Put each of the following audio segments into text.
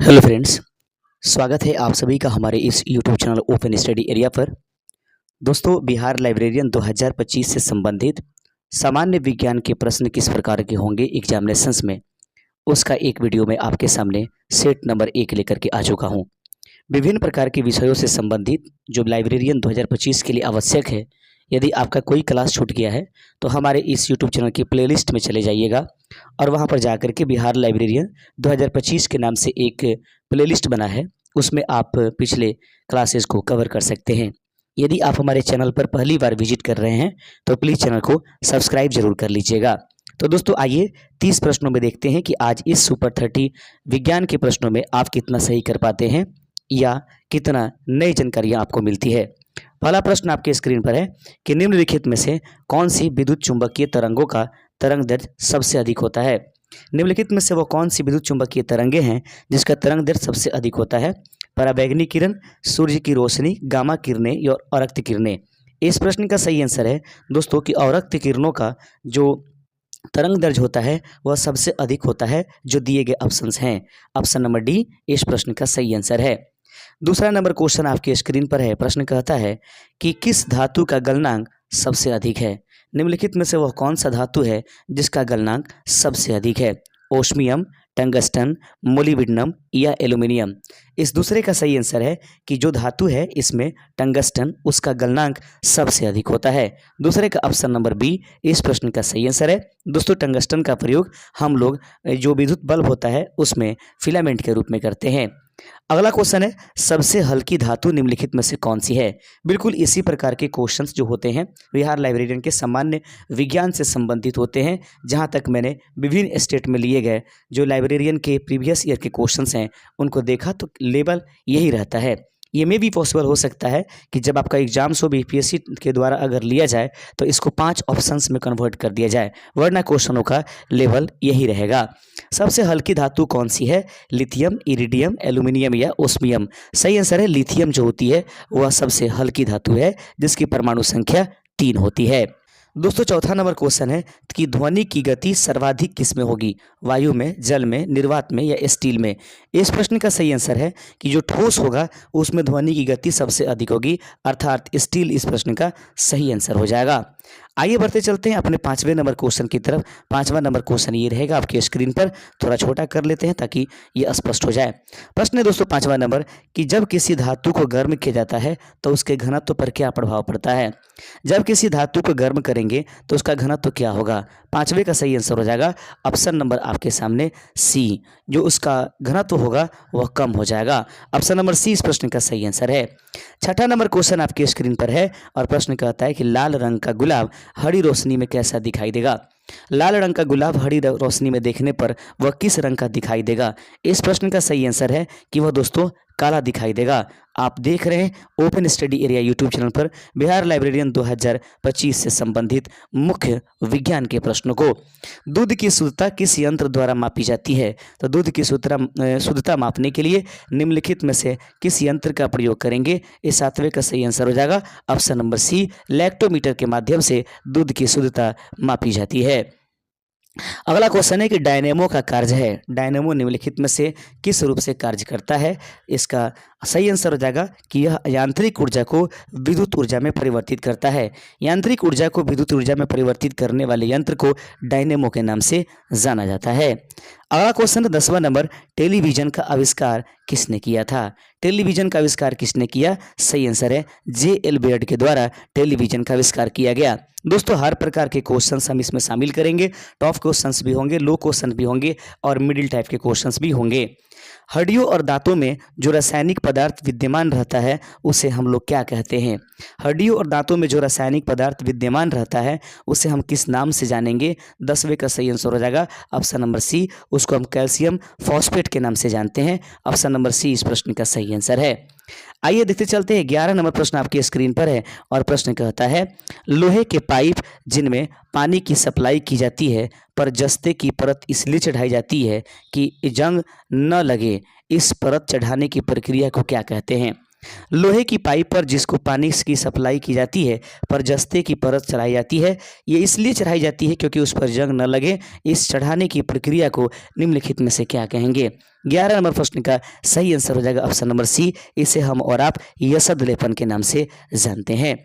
Hello friends. स्वागत है आप सभी का हमारे इस YouTube channel open study area पर। दोस्तों, बिहार लाइब्रेरियन 2025 से संबंधित सामान्य विज्ञान के प्रश्न किस प्रकार के होंगे एग्जामिनेशंस में, उसका एक वीडियो में आपके सामने सेट नंबर 1 लेकर के आ चुका हूं। विभिन्न प्रकार के विषयों से संबंधित जो लाइब्रेरियन 2025 के लिए आवश्यक है, यदि आपका कोई क्लास छूट गया है तो हमारे इस यूट्यूब चैनल की प्लेलिस्ट में चले जाइएगा और वहां पर जाकर के बिहार लाइब्रेरियन 2025 के नाम से एक प्लेलिस्ट बना है, उसमें आप पिछले क्लासेस को कवर कर सकते हैं। यदि आप हमारे चैनल पर पहली बार विजिट कर रहे हैं तो प्लीज़ चैनल को सब्सक्राइब जरूर कर लीजिएगा। तो दोस्तों, आइए 30 प्रश्नों में देखते हैं कि आज इस सुपर 30 विज्ञान के प्रश्नों में आप कितना सही कर पाते हैं या कितना नई जानकारियाँ आपको मिलती है। पहला प्रश्न आपके स्क्रीन पर है कि निम्नलिखित में से कौन सी विद्युत चुंबकीय तरंगों का तरंग दैर्ध्य सबसे अधिक होता है। निम्नलिखित में से वो कौन सी विद्युत चुंबकीय तरंगे हैं जिसका तरंग दैर्ध्य सबसे अधिक होता है। पराबैंगनी किरण, सूर्य की रोशनी, गामा किरणें और अवरक्त किरणें। इस प्रश्न का सही आंसर है दोस्तों कि अवरक्त किरणों का जो तरंग दैर्ध्य होता है वह सबसे अधिक होता है, जो दिए गए ऑप्शंस हैं। ऑप्शन नंबर डी इस प्रश्न का सही आंसर है। दूसरा नंबर क्वेश्चन आपके स्क्रीन पर है। प्रश्न कहता है कि किस धातु का गलनांक सबसे अधिक है। निम्नलिखित में से वह कौन सा धातु है जिसका गलनांक सबसे अधिक है। ओस्मियम, टंगस्टन, मोलिब्डेनम या एल्यूमिनियम। इस दूसरे का सही आंसर है कि जो धातु है इसमें टंगस्टन, उसका गलनांक सबसे अधिक होता है। दूसरे का ऑप्शन नंबर बी इस प्रश्न का सही आंसर है। दोस्तों, टंगस्टन का प्रयोग हम लोग जो विद्युत बल्ब होता है उसमें फिलामेंट के रूप में करते हैं। अगला क्वेश्चन है सबसे हल्की धातु निम्नलिखित में से कौन सी है। बिल्कुल इसी प्रकार के क्वेश्चंस जो होते हैं बिहार लाइब्रेरियन के सामान्य विज्ञान से संबंधित होते हैं। जहां तक मैंने विभिन्न स्टेट में लिए गए जो लाइब्रेरियन के प्रीवियस ईयर के क्वेश्चंस हैं उनको देखा तो लेवल यही रहता है। ये में भी पॉसिबल हो सकता है कि जब आपका एग्जाम्स हो बीपीएससी के द्वारा अगर लिया जाए तो इसको 5 ऑप्शंस में कन्वर्ट कर दिया जाए, वरना क्वेश्चनों का लेवल यही रहेगा। सबसे हल्की धातु कौन सी है। लिथियम, इरिडियम, एल्यूमिनियम या ओस्मियम। सही आंसर है लिथियम जो होती है वह सबसे हल्की धातु है जिसकी परमाणु संख्या 3 होती है। दोस्तों, चौथा नंबर क्वेश्चन है कि ध्वनि की गति सर्वाधिक किस में होगी। वायु में, जल में, निर्वात में या स्टील में। इस प्रश्न का सही आंसर है कि जो ठोस होगा उसमें ध्वनि की गति सबसे अधिक होगी, अर्थात स्टील इस प्रश्न का सही आंसर हो जाएगा। आइए बढ़ते चलते हैं अपने 5वें नंबर क्वेश्चन की तरफ। 5वां नंबर क्वेश्चन ये रहेगा आपके स्क्रीन पर, थोड़ा छोटा कर लेते हैं ताकि ये स्पष्ट हो जाए। प्रश्न है दोस्तों 5वां नंबर कि जब किसी धातु को गर्म किया जाता है तो उसके घनत्व पर क्या प्रभाव पड़ता है। जब किसी धातु को गर्म करेंगे तो उसका घनत्व क्या होगा। 5वें का सही आंसर हो जाएगा ऑप्शन नंबर आपके सामने सी, जो उसका घनत्व होगा वह कम हो जाएगा। ऑप्शन नंबर सी इस प्रश्न का सही आंसर है। छठा नंबर क्वेश्चन आपके स्क्रीन पर है और प्रश्न कहता है कि लाल रंग का गुलाब हरी रोशनी में कैसा दिखाई देगा। लाल रंग का गुलाब हरी रोशनी में देखने पर वह किस रंग का दिखाई देगा। इस प्रश्न का सही आंसर है कि वह दोस्तों काला दिखाई देगा। आप देख रहे हैं open study area YouTube channel पर बिहार लाइब्रेरियन 2025 से संबंधित मुख्य विज्ञान के प्रश्नों को। दूध की शुद्धता किस यंत्र द्वारा मापी जाती है। तो दूध की शुद्धता मापने के लिए निम्नलिखित में से किस यंत्र का प्रयोग करेंगे। इस 7वें का सही आंसर हो जाएगा ऑप्शन नंबर सी, लैक्टोमीटर के माध्यम से दूध की शुद्धता मापी जाती है। अगला क्वेश्चन है कि डायनेमो का कार्य है। डायनेमो निम्नलिखित में से किस रूप से कार्य करता है। इसका सही आंसर हो जाएगा कि यह यांत्रिक ऊर्जा को विद्युत ऊर्जा में परिवर्तित करता है। यांत्रिक ऊर्जा को विद्युत ऊर्जा में परिवर्तित करने वाले यंत्र को डायनेमो के नाम से जाना जाता है। अगला क्वेश्चन 10वां नंबर टेलीविजन का आविष्कार किसने किया था। टेलीविजन का आविष्कार किसने किया। सही आंसर है जे.एल. बेयर्ड के द्वारा टेलीविजन का आविष्कार किया गया। दोस्तों, हर प्रकार के क्वेश्चंस हम इसमें शामिल करेंगे। टॉप क्वेश्चंस भी होंगे, लो क्वेश्चन भी होंगे और मिडिल टाइप के क्वेश्चंस भी होंगे। हड्डियों और दांतों में जो रासायनिक पदार्थ विद्यमान रहता है उसे हम लोग क्या कहते हैं। हड्डियों और दांतों में जो रासायनिक पदार्थ विद्यमान रहता है उसे हम किस नाम से जानेंगे। 10वें का सही आंसर हो जाएगा ऑप्शन नंबर सी, उसको हम कैल्शियम फॉस्फेट के नाम से जानते हैं। ऑप्शन नंबर सी इस प्रश्न का सही आंसर है। आइए देखते चलते हैं 11 नंबर प्रश्न आपकी स्क्रीन पर है और प्रश्न कहता है लोहे के पाइप जिनमें पानी की सप्लाई की जाती है पर जस्ते की परत इसलिए चढ़ाई जाती है कि जंग न लगे, इस परत चढ़ाने की प्रक्रिया को क्या कहते हैं। लोहे की पाइप पर जिसको पानी की सप्लाई की जाती है पर जस्ते की परत चढ़ाई जाती है, ये इसलिए चढ़ाई जाती है क्योंकि उस पर जंग न लगे। इस चढ़ाने की प्रक्रिया को निम्नलिखित में से क्या कहेंगे। 11 नंबर प्रश्न का सही आंसर हो जाएगा ऑप्शन नंबर सी, इसे हम और आप यशद लेपन के नाम से जानते हैं।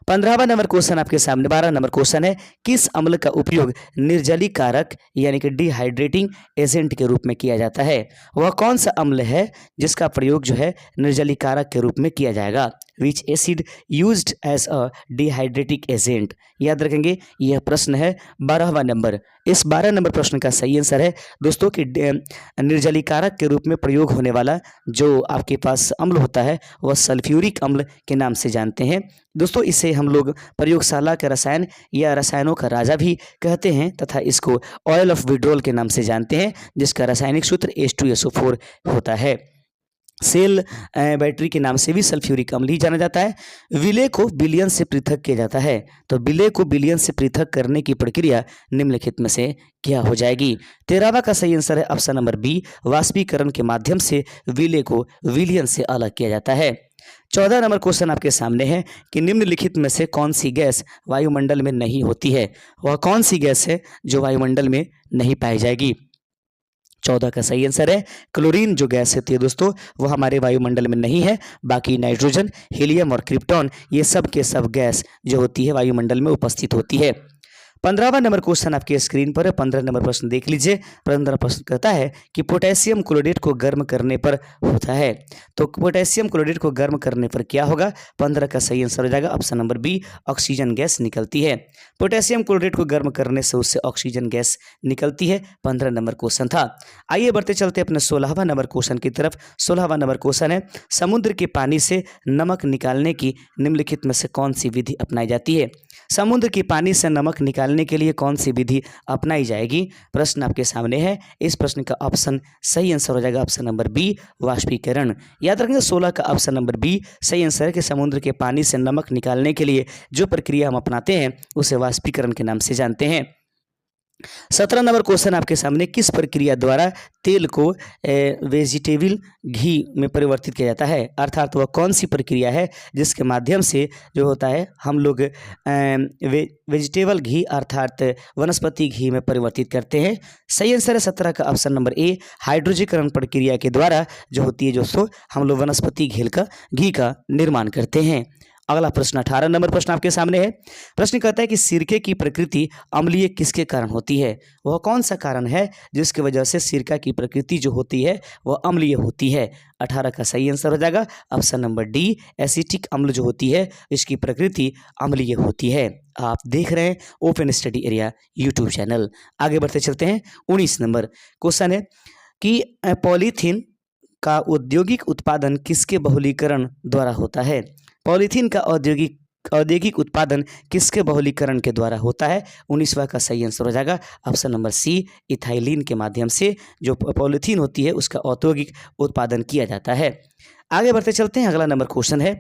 15वां नंबर क्वेश्चन आपके सामने, 12 नंबर क्वेश्चन है, किस अम्ल का उपयोग निर्जलीकारक यानी कि डिहाइड्रेटिंग एजेंट के रूप में किया जाता है? वह कौन सा अम्ल है जिसका प्रयोग जो है निर्जलीकारक के रूप में किया जाएगा? Which acid used as a dehydrating agent? याद रखेंगे, यह प्रश्न है 12वां नंबर। इस 12 नंबर प्रश्न का सही आंसर है दोस्तों कि निर्जलीकारक के रूप में प्रयोग होने वाला जो आपके पास अम्ल होता है वह सल्फ्यूरिक अम्ल के नाम से जानते हैं दोस्तों। इसे हम लोग प्रयोगशाला के रसायन या रसायनों का राजा भी कहते हैं तथा इसको ऑयल ऑफ विड्रोल के नाम से जानते हैं, जिसका रासायनिक सूत्र H2SO4 होता है। सेल बैटरी के नाम से भी सल्फ्यूरिक अम्ल ही जाना जाता है। विलेय को विलयन से पृथक किया जाता है, तो विलेय को विलयन से पृथक करने की प्रक्रिया निम्नलिखित में से क्या हो जाएगी? 13वां का सही आंसर है ऑप्शन नंबर बी, वाष्पीकरण के माध्यम से विलेय को विलयन से अलग किया जाता है। 14 नंबर क्वेश्चन आपके सामने है कि निम्नलिखित में से कौन सी गैस वायुमंडल में नहीं होती है? वह कौन सी गैस है जो वायुमंडल में नहीं पाई जाएगी? 14 का सही आंसर है क्लोरीन। जो गैस होती है दोस्तों वो हमारे वायुमंडल में नहीं है, बाकी नाइट्रोजन, हीलियम और क्रिप्टॉन ये सब के सब गैस जो होती है वायुमंडल में उपस्थित होती है। 15वां नंबर क्वेश्चन आपके स्क्रीन पर है। 15 नंबर प्रश्न देख लीजिए। 15 प्रश्न कहता है कि पोटेशियम क्लोरेट को गर्म करने पर होता है, तो पोटेशियम क्लोरेट को गर्म करने पर क्या होगा? 15 का सही आंसर हो जाएगा option number B, oxygen gas निकलती है। पोटेशियम क्लोरेट को गर्म करने से उससे ऑक्सीजन गैस निकलती है। 15 नंबर क्वेश्चन था। आइए बढ़ते चलते अपने 16वां नंबर क्वेश्चन की तरफ। 16वां नंबर क्वेश्चन है, समुद्र के पानी से नमक निकालने की निम्नलिखित में से कौन सी विधि अपनाई जाती है? समुद्र के पानी से नमक निकालने के लिए कौन सी विधि अपनाई जाएगी? प्रश्न आपके सामने है। इस प्रश्न का ऑप्शन सही आंसर हो जाएगा ऑप्शन नंबर बी, वाष्पीकरण। याद रखेंगे 16 का ऑप्शन नंबर बी सही आंसर है कि समुद्र के पानी से नमक निकालने के लिए जो प्रक्रिया हम अपनाते हैं उसे वाष्पीकरण के नाम से जानते हैं। 17 नंबर क्वेश्चन आपके सामने, किस प्रक्रिया द्वारा तेल को वेजिटेबल घी में परिवर्तित किया जाता है? अर्थात वह कौन सी प्रक्रिया है जिसके माध्यम से जो होता है हम लोग वेजिटेबल घी अर्थात वनस्पति घी में परिवर्तित करते हैं? सही आंसर है 17 का ऑप्शन नंबर ए, हाइड्रोजीकरण प्रक्रिया के द्वारा जो होती है दोस्तों हम लोग वनस्पति घी का निर्माण करते हैं। अगला प्रश्न 18 नंबर प्रश्न आपके सामने है। प्रश्न कहता है कि सिरके की प्रकृति अम्लीय किसके कारण होती है? वह कौन सा कारण है जिसकी वजह से सिरका की प्रकृति जो होती है वह अम्लीय होती है? 18 का सही आंसर हो जाएगा ऑप्शन नंबर डी, एसिटिक अम्ल जो होती है इसकी प्रकृति अम्लीय होती है। आप देख रहे हैं open study area YouTube channel. आगे बढ़ते चलते हैं। 19 नंबर क्वेश्चन है कि पॉलीथीन का औद्योगिक उत्पादन किसके बहुलीकरण द्वारा होता है? पॉलीथीन का औद्योगिक उत्पादन किसके बहुलीकरण के द्वारा होता है? 19वां का सही आंसर हो जाएगा ऑप्शन नंबर सी, इथाइलिन के माध्यम से जो पॉलीथीन होती है उसका औद्योगिक उत्पादन किया जाता है। आगे बढ़ते चलते हैं। अगला नंबर क्वेश्चन है,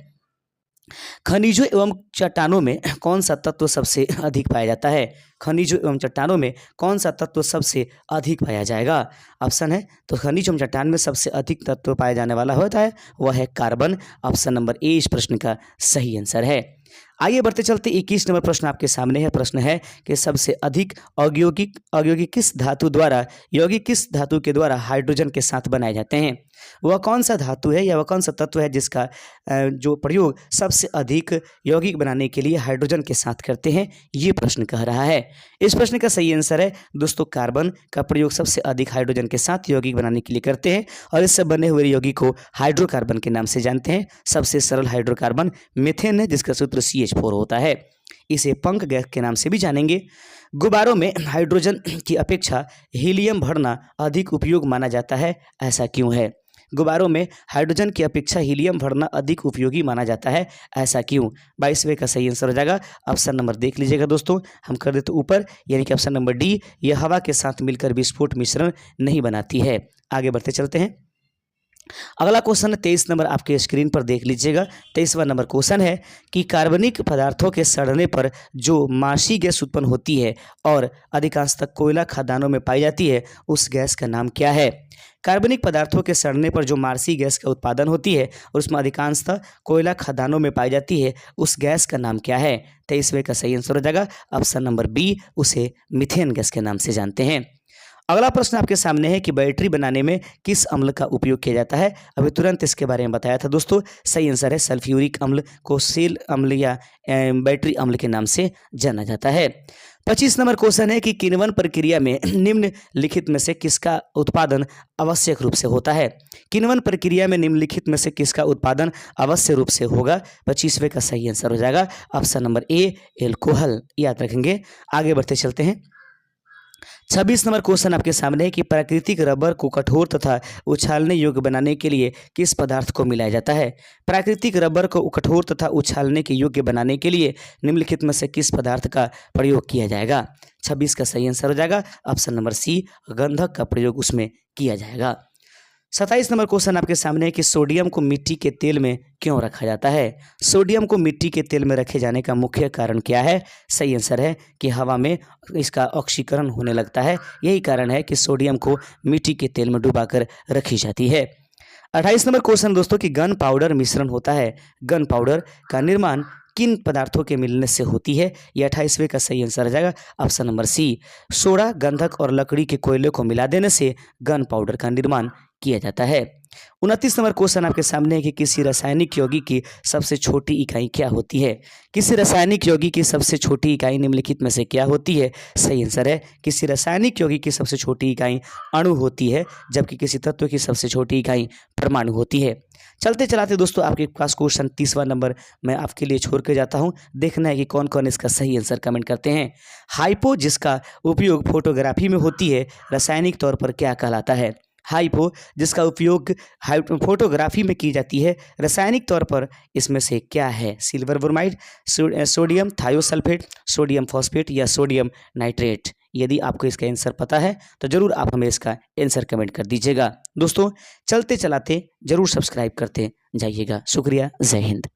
खनिजों एवं चट्टानों में कौन सा तत्व सबसे अधिक पाया जाता है? खनिजों एवं चट्टानों में कौन सा तत्व सबसे अधिक पाया जाएगा? ऑप्शन है तो खनिज एवं चट्टान में सबसे अधिक तत्व पाया जाने वाला होता है वह है कार्बन। ऑप्शन नंबर ए इस प्रश्न का सही आंसर है। आइए बढ़ते चलते 21 नंबर प्रश्न आपके सामने है। प्रश्न है कि सबसे अधिक औद्योगिक किस धातु के द्वारा हाइड्रोजन के साथ बनाए जाते हैं? वह कौन सा धातु है या वह कौन सा तत्व है जिसका जो प्रयोग सबसे अधिक यौगिक बनाने के लिए हाइड्रोजन के साथ करते हैं? ये प्रश्न कह रहा है। इस प्रश्न का सही आंसर है दोस्तों कार्बन का प्रयोग सबसे अधिक हाइड्रोजन के साथ यौगिक बनाने के लिए करते हैं और इससे बने हुए यौगिक को हाइड्रोकार्बन के नाम से जानते हैं। सबसे सरल हाइड्रोकार्बन मीथेन है जिसका सूत्र CH4 होता है। इसे पंख गैस के नाम से भी जानेंगे। गुब्बारों में हाइड्रोजन की अपेक्षा हीलियम भरना अधिक उपयोग माना जाता है, ऐसा क्यों है? गुब्बारों में हाइड्रोजन की अपेक्षा हीलियम भरना अधिक उपयोगी माना जाता है, ऐसा क्यों? 22वें का सही आंसर हो जाएगा ऑप्शन नंबर देख लीजिएगा दोस्तों, हम कर देते ऊपर यानी कि ऑप्शन नंबर डी, यह हवा के साथ मिलकर विस्फोट मिश्रण नहीं बनाती है। आगे बढ़ते चलते हैं। अगला क्वेश्चन 23 नंबर आपके स्क्रीन पर देख लीजिएगा। 23वां नंबर क्वेश्चन है कि कार्बनिक पदार्थों के सड़ने पर जो मासी गैस उत्पन्न होती है और अधिकांशतः कोयला खदानों में पाई जाती है उस गैस का नाम क्या है? कार्बनिक पदार्थों के सड़ने पर जो मासी गैस का उत्पादन होती है और उसमें अधिकांशतः कोयला खदानों में पाई जाती है उस गैस का नाम क्या है? 23वें का सही आंसर हो जाएगा ऑप्शन नंबर बी, उसे मीथेन गैस के नाम से जानते हैं। अगला प्रश्न आपके सामने है कि बैटरी बनाने में किस अम्ल का उपयोग किया जाता है। अभी तुरंत इसके बारे में बताया था दोस्तों। सही आंसर है सल्फ्यूरिक अम्ल को सेल अम्ल या बैटरी अम्ल के नाम से जाना जाता है। 25 नंबर क्वेश्चन है कि किण्वन प्रक्रिया में निम्नलिखित में से किसका उत्पादन आवश्यक रूप से होता है। किण्वन प्रक्रिया में निम्नलिखित में से किसका उत्पादन अवश्य रूप से होगा। 25वें का सही आंसर हो जाएगा ऑप्शन नंबर ए, एल्कोहल। याद रखेंगे। आगे बढ़ते चलते हैं। 26 नंबर क्वेश्चन आपके सामने है कि प्राकृतिक रबर को कठोर तथा उछालने योग्य बनाने के लिए किस पदार्थ को मिलाया जाता है। प्राकृतिक रबर को कठोर तथा उछालने के योग्य बनाने के लिए निम्नलिखित में से किस पदार्थ का प्रयोग किया जाएगा। 26 का सही आंसर हो जाएगा ऑप्शन नंबर सी, गंधक का प्रयोग उसमें किया जाएगा। 27 नंबर क्वेश्चन आपके सामने है कि सोडियम को मिट्टी के तेल में क्यों रखा जाता है। सोडियम को मिट्टी के तेल में रखे जाने का मुख्य कारण क्या है। सही आंसर है कि हवा में इसका ऑक्सीकरण होने लगता है, यही कारण है कि सोडियम को मिट्टी के तेल में डुबाकर रखी जाती है। 28 नंबर क्वेश्चन दोस्तों कि गन पाउडर मिश्रण होता है। गन पाउडर का निर्माण किन पदार्थों के मिलने से होती है। यह 28वें का सही आंसर आ जाएगा ऑप्शन नंबर सी, सोडा, गंधक और लकड़ी के कोयले को मिला देने से गन पाउडर का निर्माण किया जाता है। 29 नंबर क्वेश्चन आपके सामने है कि किसी रासायनिक यौगिक की सबसे छोटी इकाई क्या होती है। किसी रासायनिक यौगिक की सबसे छोटी इकाई निम्नलिखित में से क्या होती है। सही आंसर है किसी रासायनिक यौगिक की सबसे छोटी इकाई अणु होती है, जबकि किसी तत्व की सबसे छोटी इकाई परमाणु होती है। चलते चलाते दोस्तों आपके पास क्वेश्चन 30वां नंबर मैं आपके लिए छोड़ के जाता हूं। देखना है कि कौन कौन इसका सही आंसर कमेंट करते हैं। हाइपो जिसका उपयोग फोटोग्राफी में होती है रासायनिक तौर पर क्या कहलाता है। हाइपो जिसका उपयोग फोटोग्राफी में की जाती है रासायनिक तौर पर इसमें से क्या है। Silver bromide, sodium thiosulphate, sodium phosphate या सोडियम नाइट्रेट। यदि आपको इसका आंसर पता है तो जरूर आप हमें इसका आंसर कमेंट कर दीजिएगा। दोस्तों चलते चलाते जरूर सब्सक्राइब करते जाइएगा। शुक्रिया, जय हिंद।